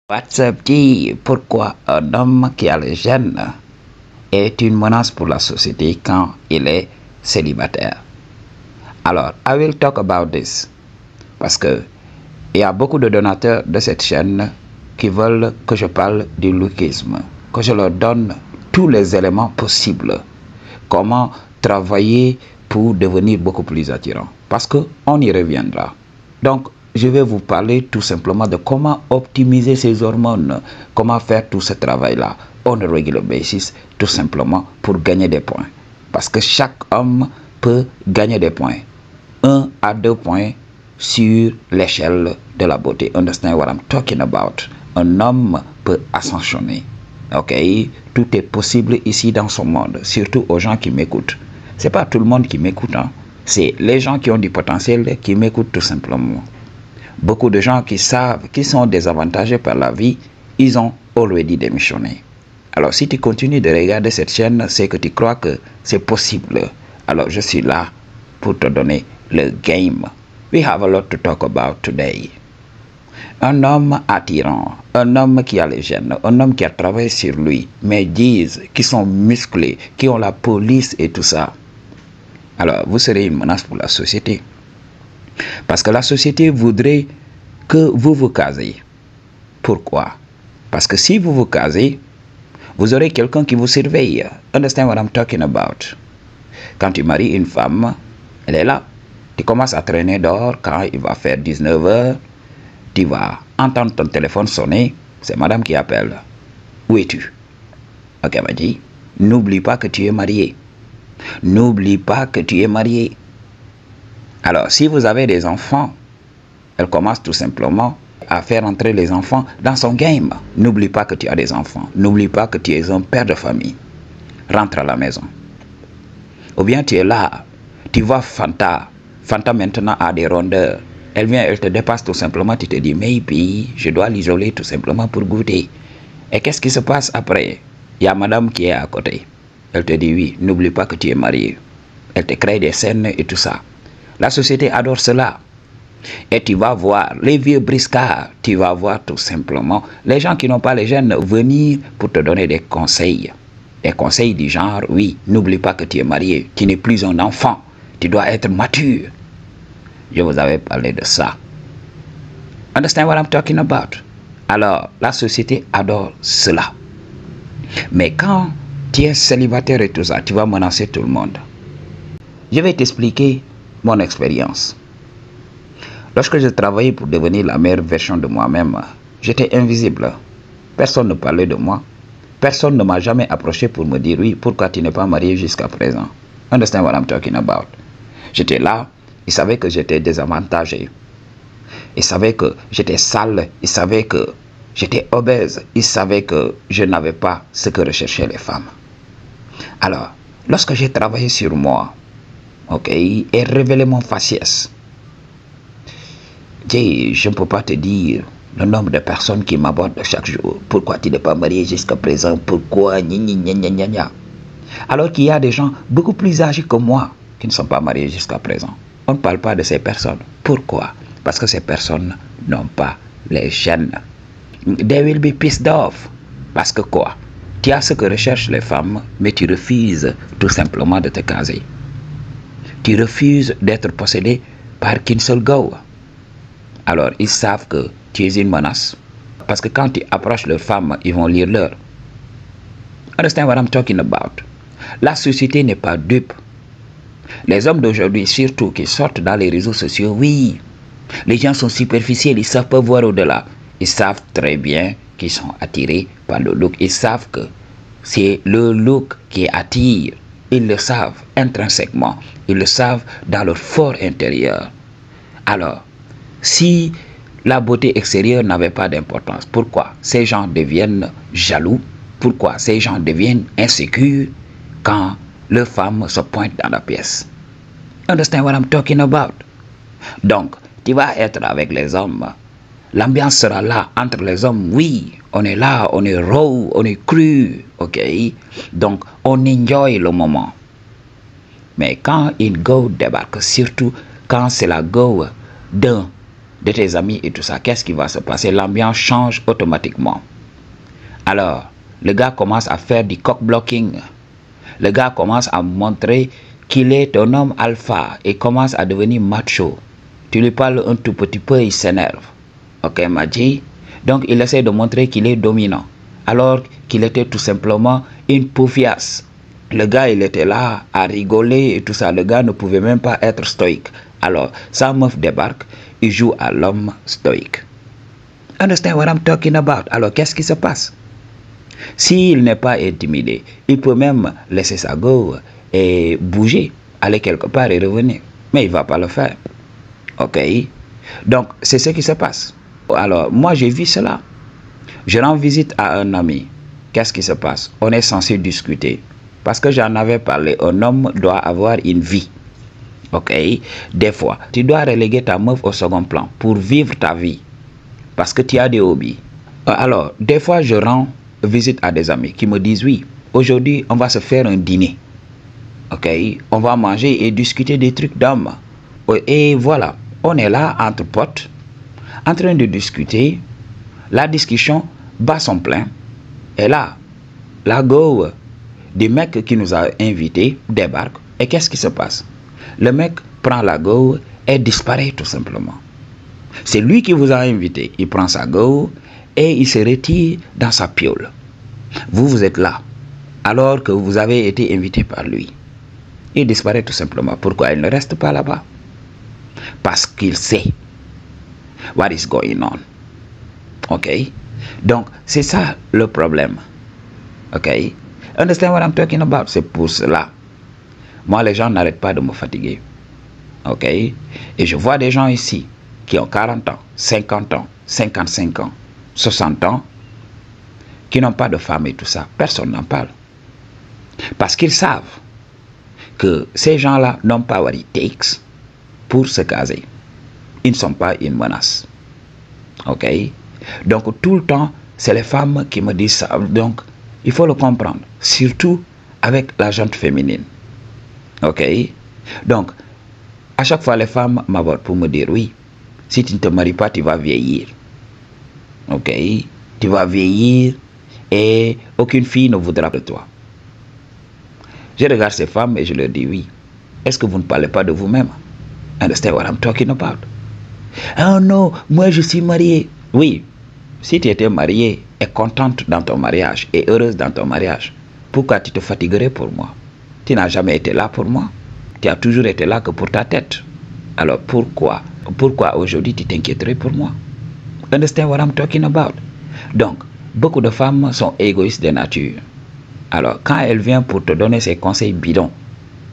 WhatsApp dit pourquoi un homme qui a les gènes est une menace pour la société quand il est célibataire. Alors, I will talk about this parce que il y a beaucoup de donateurs de cette chaîne qui veulent que je parle du lookisme, que je leur donne tous les éléments possibles. Comment travailler pour devenir beaucoup plus attirant. Parce qu'on y reviendra. Donc, je vais vous parler tout simplement de comment optimiser ces hormones, comment faire tout ce travail-là on a regular basis, tout simplement pour gagner des points. Parce que chaque homme peut gagner des points. 1 à 2 points sur l'échelle de la beauté. Understand what I'm talking about? Un homme peut ascensionner. Ok? Tout est possible ici dans ce monde, surtout aux gens qui m'écoutent. C'est pas tout le monde qui m'écoute, hein. C'est les gens qui ont du potentiel qui m'écoutent tout simplement. Beaucoup de gens qui savent qu'ils sont désavantagés par la vie, ils ont already démissionné. Alors si tu continues de regarder cette chaîne, c'est que tu crois que c'est possible. Alors je suis là pour te donner le game. We have a lot to talk about today. Un homme attirant, un homme qui a les gènes, un homme qui a travaillé sur lui, mais disent qu'ils sont musclés, qui ont la police et tout ça. Alors, vous serez une menace pour la société. Parce que la société voudrait que vous vous casez. Pourquoi? Parce que si vous vous casez, vous aurez quelqu'un qui vous surveille. Understand what I'm talking about? Quand tu maries une femme, elle est là. Tu commences à traîner dehors quand il va faire 19 heures. Tu vas entendre ton téléphone sonner. C'est madame qui appelle. Où es-tu? Ok, m'a dit, n'oublie pas que tu es marié. N'oublie pas que tu es marié. Alors, si vous avez des enfants, elle commence tout simplement à faire entrer les enfants dans son game. N'oublie pas que tu as des enfants. N'oublie pas que tu es un père de famille. Rentre à la maison. Ou bien tu es là, tu vois Fanta. Fanta maintenant a des rondeurs. Elle vient, elle te dépasse tout simplement. Tu te dis, maybe, je dois l'isoler tout simplement pour goûter. Et qu'est-ce qui se passe après? Il y a madame qui est à côté. Elle te dit, oui, n'oublie pas que tu es marié. Elle te crée des scènes et tout ça. La société adore cela. Et tu vas voir les vieux briscards, tu vas voir tout simplement les gens qui n'ont pas les gènes venir pour te donner des conseils. Des conseils du genre, oui, n'oublie pas que tu es marié, tu n'es plus un enfant, tu dois être mature. Je vous avais parlé de ça. Understand what I'm talking about? Alors, la société adore cela. Mais quand tu es célibataire et tout ça, tu vas menacer tout le monde. Je vais t'expliquer mon expérience. Lorsque je travaillais pour devenir la meilleure version de moi-même, j'étais invisible. Personne ne parlait de moi. Personne ne m'a jamais approché pour me dire, oui, pourquoi tu n'es pas marié jusqu'à présent? Understand what I'm talking about? J'étais là, ils savaient que j'étais désavantagé. Ils savaient que j'étais sale, ils savaient que j'étais obèse, ils savaient que je n'avais pas ce que recherchaient les femmes. Alors, lorsque j'ai travaillé sur moi, ok, et révélé mon faciès, je ne peux pas te dire le nombre de personnes qui m'abordent chaque jour. Pourquoi tu n'es pas marié jusqu'à présent? Pourquoi? Alors qu'il y a des gens beaucoup plus âgés que moi qui ne sont pas mariés jusqu'à présent. On ne parle pas de ces personnes. Pourquoi? Parce que ces personnes n'ont pas les gènes. They will be pissed off. Parce que quoi? Tu as ce que recherchent les femmes, mais tu refuses tout simplement de te caser. Tu refuses d'être possédé par qu'une seule go. Alors, ils savent que tu es une menace. Parce que quand tu approches leurs femmes, ils vont lire l'heure. Understand what I'm talking about? La société n'est pas dupe. Les hommes d'aujourd'hui, surtout qui sortent dans les réseaux sociaux, oui, les gens sont superficiels, ils ne savent pas voir au-delà. Ils savent très bien qu'ils sont attirés par le look. Ils savent que c'est le look qui attire. Ils le savent intrinsèquement. Ils le savent dans leur fort intérieur. Alors, si la beauté extérieure n'avait pas d'importance, pourquoi ces gens deviennent jaloux? Pourquoi ces gens deviennent insécures quand leurs femmes se pointent dans la pièce? Understand what I'm talking about? Donc, tu vas être avec les hommes. L'ambiance sera là entre les hommes. Oui, on est là, on est raw, on est cru. Ok? Donc, on enjoy le moment. Mais quand une go débarque, surtout quand c'est la go d'un de tes amis et tout ça, qu'est-ce qui va se passer? L'ambiance change automatiquement. Alors, le gars commence à faire du cock-blocking. Le gars commence à montrer qu'il est un homme alpha et commence à devenir macho. Tu lui parles un tout petit peu, il s'énerve. Ok, m'a dit. Donc, il essaie de montrer qu'il est dominant, alors qu'il était tout simplement une poufiasse. Le gars, il était là à rigoler et tout ça. Le gars ne pouvait même pas être stoïque. Alors, sa meuf débarque, il joue à l'homme stoïque. Understand what I'm talking about? Alors, qu'est-ce qui se passe? S'il n'est pas intimidé, il peut même laisser sa go et bouger, aller quelque part et revenir. Mais il ne va pas le faire. Ok? Donc, c'est ce qui se passe. Alors, moi, j'ai vu cela. Je rends visite à un ami. Qu'est-ce qui se passe? On est censé discuter. Parce que j'en avais parlé, un homme doit avoir une vie. Ok? Des fois, tu dois reléguer ta meuf au second plan pour vivre ta vie. Parce que tu as des hobbies. Alors, des fois, je rends visite à des amis qui me disent, oui, aujourd'hui, on va se faire un dîner. Ok? On va manger et discuter des trucs d'hommes. Et voilà, on est là entre potes, en train de discuter. La discussion bat son plein. Et là, la go du mec qui nous a invités débarque. Et qu'est-ce qui se passe? Le mec prend la go et disparaît tout simplement. C'est lui qui vous a invité. Il prend sa go et il se retire dans sa piole. Vous, vous êtes là, alors que vous avez été invité par lui. Il disparaît tout simplement. Pourquoi il ne reste pas là-bas? Parce qu'il sait what is going on. Ok? Donc, c'est ça le problème. Ok? Understand what I'm talking about? C'est pour cela. Moi, les gens n'arrêtent pas de me fatiguer. Ok? Et je vois des gens ici qui ont 40 ans, 50 ans, 55 ans, 60 ans, qui n'ont pas de femme et tout ça. Personne n'en parle. Parce qu'ils savent que ces gens-là n'ont pas what it takes pour se caser. Ils ne sont pas une menace. Ok? Donc, tout le temps, c'est les femmes qui me disent ça. Donc, il faut le comprendre. Surtout avec la gente féminine. Ok? Donc, à chaque fois, les femmes m'abordent pour me dire, oui, si tu ne te maries pas, tu vas vieillir. Ok? Tu vas vieillir et aucune fille ne voudra de toi. Je regarde ces femmes et je leur dis, oui, est-ce que vous ne parlez pas de vous-même? Understand what I'm talking about? Oh non, moi je suis mariée. Oui, si tu étais mariée et contente dans ton mariage et heureuse dans ton mariage, pourquoi tu te fatiguerais pour moi? Tu n'as jamais été là pour moi. Tu as toujours été là que pour ta tête. Alors pourquoi aujourd'hui tu t'inquiéterais pour moi? Understand what I'm talking about? Donc, beaucoup de femmes sont égoïstes de nature. Alors, quand elle vient pour te donner ses conseils bidons,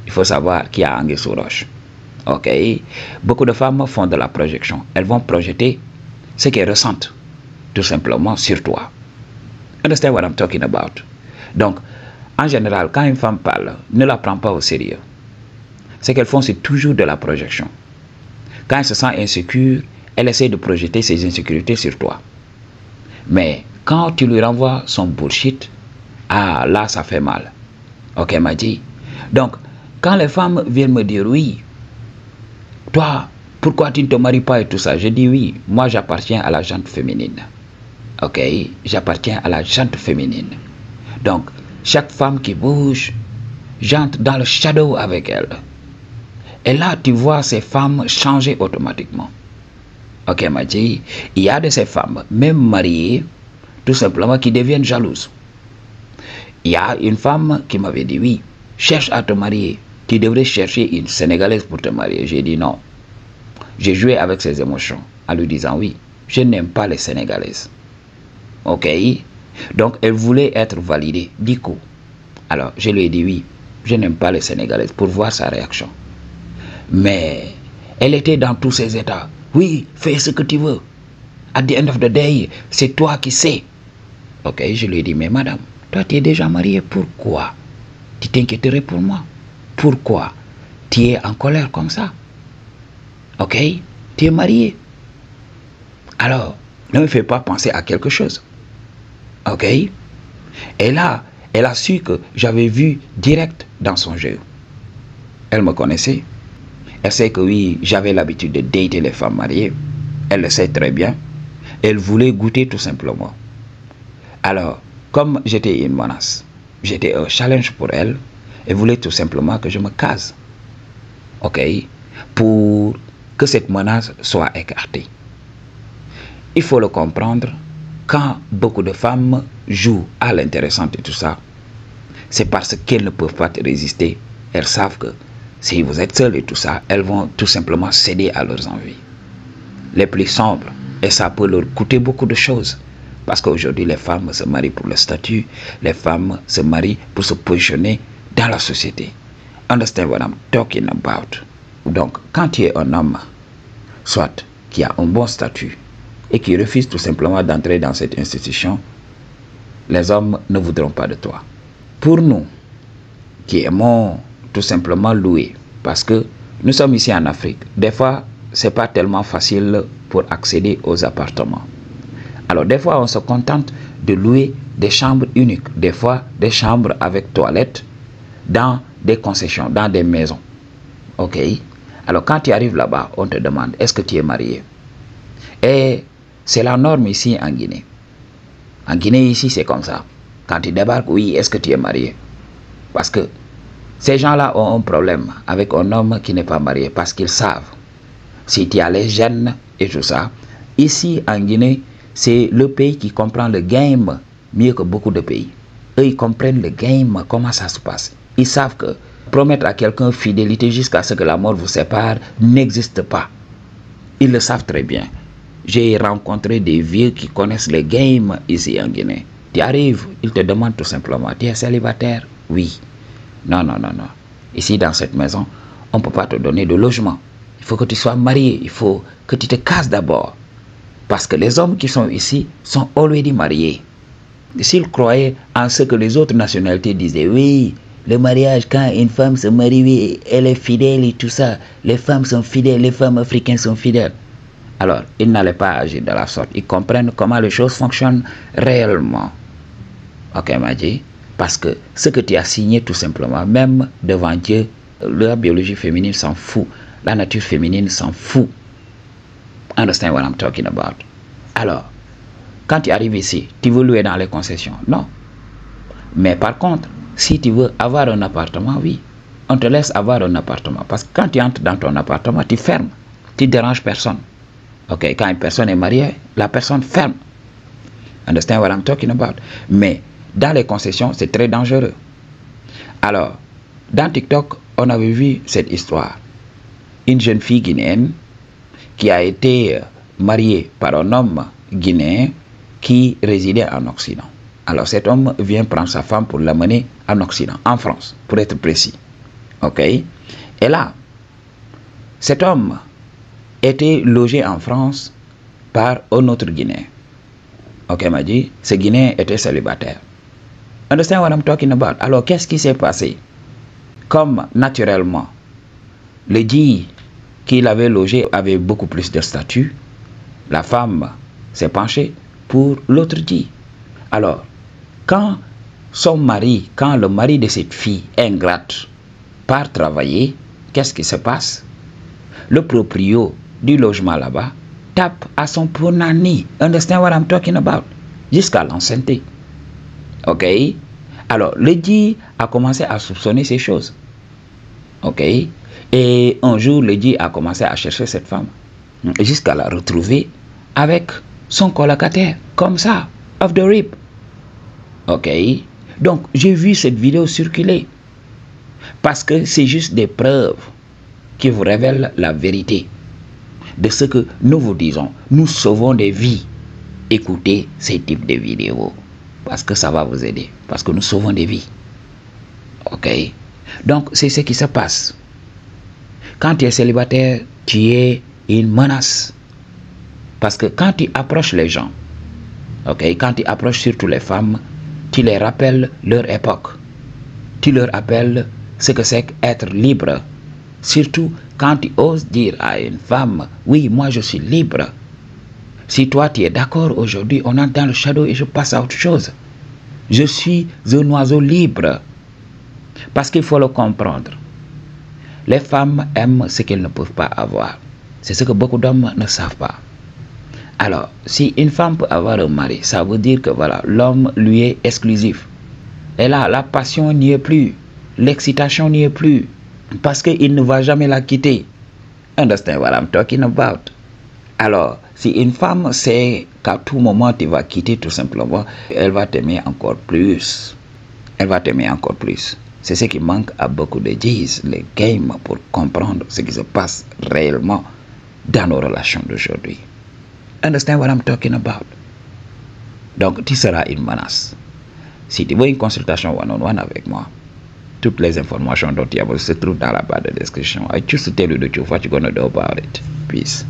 il faut savoir qu'il y a anguille sous roche. Ok? Beaucoup de femmes font de la projection. Elles vont projeter ce qu'elles ressentent, tout simplement, sur toi. Understand what I'm talking about? Donc, en général, quand une femme parle, ne la prends pas au sérieux. Ce qu'elles font, c'est toujours de la projection. Quand elle se sent insécure, elle essaie de projeter ses insécurités sur toi. Mais quand tu lui renvoies son bullshit, ah, là, ça fait mal. Ok, m'a dit. Donc, quand les femmes viennent me dire, oui, toi, pourquoi tu ne te maries pas et tout ça? Je dis oui, moi j'appartiens à la gente féminine. Ok, j'appartiens à la gente féminine. Donc, chaque femme qui bouge, j'entre dans le shadow avec elle. Et là, tu vois ces femmes changer automatiquement. Ok, m'a dit, il y a de ces femmes, même mariées, tout simplement, qui deviennent jalouses. Il y a une femme qui m'avait dit, oui, cherche à te marier. Tu devrais chercher une Sénégalaise pour te marier. J'ai dit non. J'ai joué avec ses émotions en lui disant, oui, je n'aime pas les Sénégalaises. Ok? Donc, elle voulait être validée. Du coup, alors, je lui ai dit, oui, je n'aime pas les Sénégalaises pour voir sa réaction. Mais, elle était dans tous ses états. Oui, fais ce que tu veux. At the end of the day, c'est toi qui sais. Ok, je lui ai dit, mais madame, toi tu es déjà mariée, pourquoi tu t'inquiéterais pour moi? Pourquoi tu es en colère comme ça? Ok, tu es mariée. Alors, ne me fais pas penser à quelque chose. Ok? Et là, elle a su que j'avais vu direct dans son jeu. Elle me connaissait. Elle sait que oui, j'avais l'habitude de dater les femmes mariées. Elle le sait très bien. Elle voulait goûter tout simplement. Alors, comme j'étais une menace, j'étais un challenge pour elle, elle voulait tout simplement que je me case. Ok? Pour que cette menace soit écartée. Il faut le comprendre, quand beaucoup de femmes jouent à l'intéressante et tout ça, c'est parce qu'elles ne peuvent pas te résister. Elles savent que si vous êtes seul et tout ça, elles vont tout simplement céder à leurs envies les plus sombres. Et ça peut leur coûter beaucoup de choses. Parce qu'aujourd'hui, les femmes se marient pour le statut, les femmes se marient pour se positionner dans la société. Understand what I'm talking about? Donc, quand tu es un homme, soit qui a un bon statut, et qui refuse tout simplement d'entrer dans cette institution, les hommes ne voudront pas de toi. Pour nous, qui aimons tout simplement louer, parce que nous sommes ici en Afrique, des fois, c'est pas tellement facile pour accéder aux appartements. Alors, des fois, on se contente de louer des chambres uniques, des fois, des chambres avec toilettes, dans des concessions, dans des maisons. Ok? Alors, quand tu arrives là-bas, on te demande, est-ce que tu es marié? Et c'est la norme ici en Guinée. En Guinée, ici, c'est comme ça. Quand tu débarques, oui, est-ce que tu es marié? Parce que ces gens-là ont un problème avec un homme qui n'est pas marié, parce qu'ils savent, si tu as les gènes et tout ça, ici en Guinée, c'est le pays qui comprend le game mieux que beaucoup de pays. Eux, ils comprennent le game, comment ça se passe. Ils savent que promettre à quelqu'un fidélité jusqu'à ce que la mort vous sépare n'existe pas. Ils le savent très bien. J'ai rencontré des vieux qui connaissent le game ici en Guinée. Tu arrives, ils te demandent tout simplement, tu es célibataire? Oui. Non, non, non, non. Ici, dans cette maison, on ne peut pas te donner de logement. Il faut que tu sois marié, il faut que tu te cases d'abord. Parce que les hommes qui sont ici sont already mariés. S'ils croyaient en ce que les autres nationalités disaient, oui, le mariage, quand une femme se marie, oui, elle est fidèle et tout ça, les femmes sont fidèles, les femmes africaines sont fidèles. Alors, ils n'allaient pas agir de la sorte. Ils comprennent comment les choses fonctionnent réellement. Ok, Madji? Parce que ce que tu as signé tout simplement, même devant Dieu, la biologie féminine s'en fout. La nature féminine s'en fout. Understand what I'm talking about? Alors, quand tu arrives ici, tu veux louer dans les concessions? Non. Mais par contre, si tu veux avoir un appartement, oui, on te laisse avoir un appartement. Parce que quand tu entres dans ton appartement, tu fermes. Tu ne déranges personne. Ok, quand une personne est mariée, la personne ferme. Understand what I'm talking about? Mais dans les concessions, c'est très dangereux. Alors, dans TikTok, on avait vu cette histoire. Une jeune fille guinéenne qui a été mariée par un homme guinéen qui résidait en Occident. Alors cet homme vient prendre sa femme pour l'amener en Occident, en France, pour être précis. Ok? Et là, cet homme était logé en France par un autre Guinéen. Ok, m'a dit, ce Guinéen était célibataire. Understand what I'm talking about? Alors qu'est-ce qui s'est passé? Comme naturellement, le dit qu'il avait logé avait beaucoup plus de statut, la femme s'est penchée pour l'autre dit. Alors, quand le mari de cette fille ingrate part travailler, qu'est-ce qui se passe? Le proprio du logement là-bas tape à son punani. Understand what I'm talking about? Jusqu'à l'enceinte. Ok? Alors, le dit a commencé à soupçonner ces choses. Ok? Et un jour, le dit a commencé à chercher cette femme. Jusqu'à la retrouver avec son colocataire. Comme ça. Off the rip. Ok? Donc, j'ai vu cette vidéo circuler. Parce que c'est juste des preuves qui vous révèlent la vérité de ce que nous vous disons. Nous sauvons des vies. Écoutez ces types de vidéos. Parce que ça va vous aider. Parce que nous sauvons des vies. Ok? Donc, c'est ce qui se passe. Quand tu es célibataire, tu es une menace. Parce que quand tu approches les gens, ok, quand tu approches surtout les femmes, tu les rappelles leur époque. Tu leur rappelles ce que c'est qu'être libre. Surtout quand tu oses dire à une femme, oui, moi je suis libre. Si toi tu es d'accord aujourd'hui, on entre dans le shadow et je passe à autre chose. Je suis un oiseau libre. Parce qu'il faut le comprendre. Les femmes aiment ce qu'elles ne peuvent pas avoir. C'est ce que beaucoup d'hommes ne savent pas. Alors, si une femme peut avoir un mari, ça veut dire que voilà, l'homme lui est exclusif. Et là, la passion n'y est plus, l'excitation n'y est plus, parce qu'il ne va jamais la quitter. Understand what I'm talking about? Alors, si une femme sait qu'à tout moment tu vas quitter tout simplement, elle va t'aimer encore plus. Elle va t'aimer encore plus. C'est ce qui manque à beaucoup de G's, les games, pour comprendre ce qui se passe réellement dans nos relations d'aujourd'hui. Understand what I'm talking about? Donc, tu seras une menace. Si tu veux une consultation one-on-one avec moi, toutes les informations dont tu as besoin se trouvent dans la barre de description. I choose to tell you the truth, what you're going to do about it. Peace.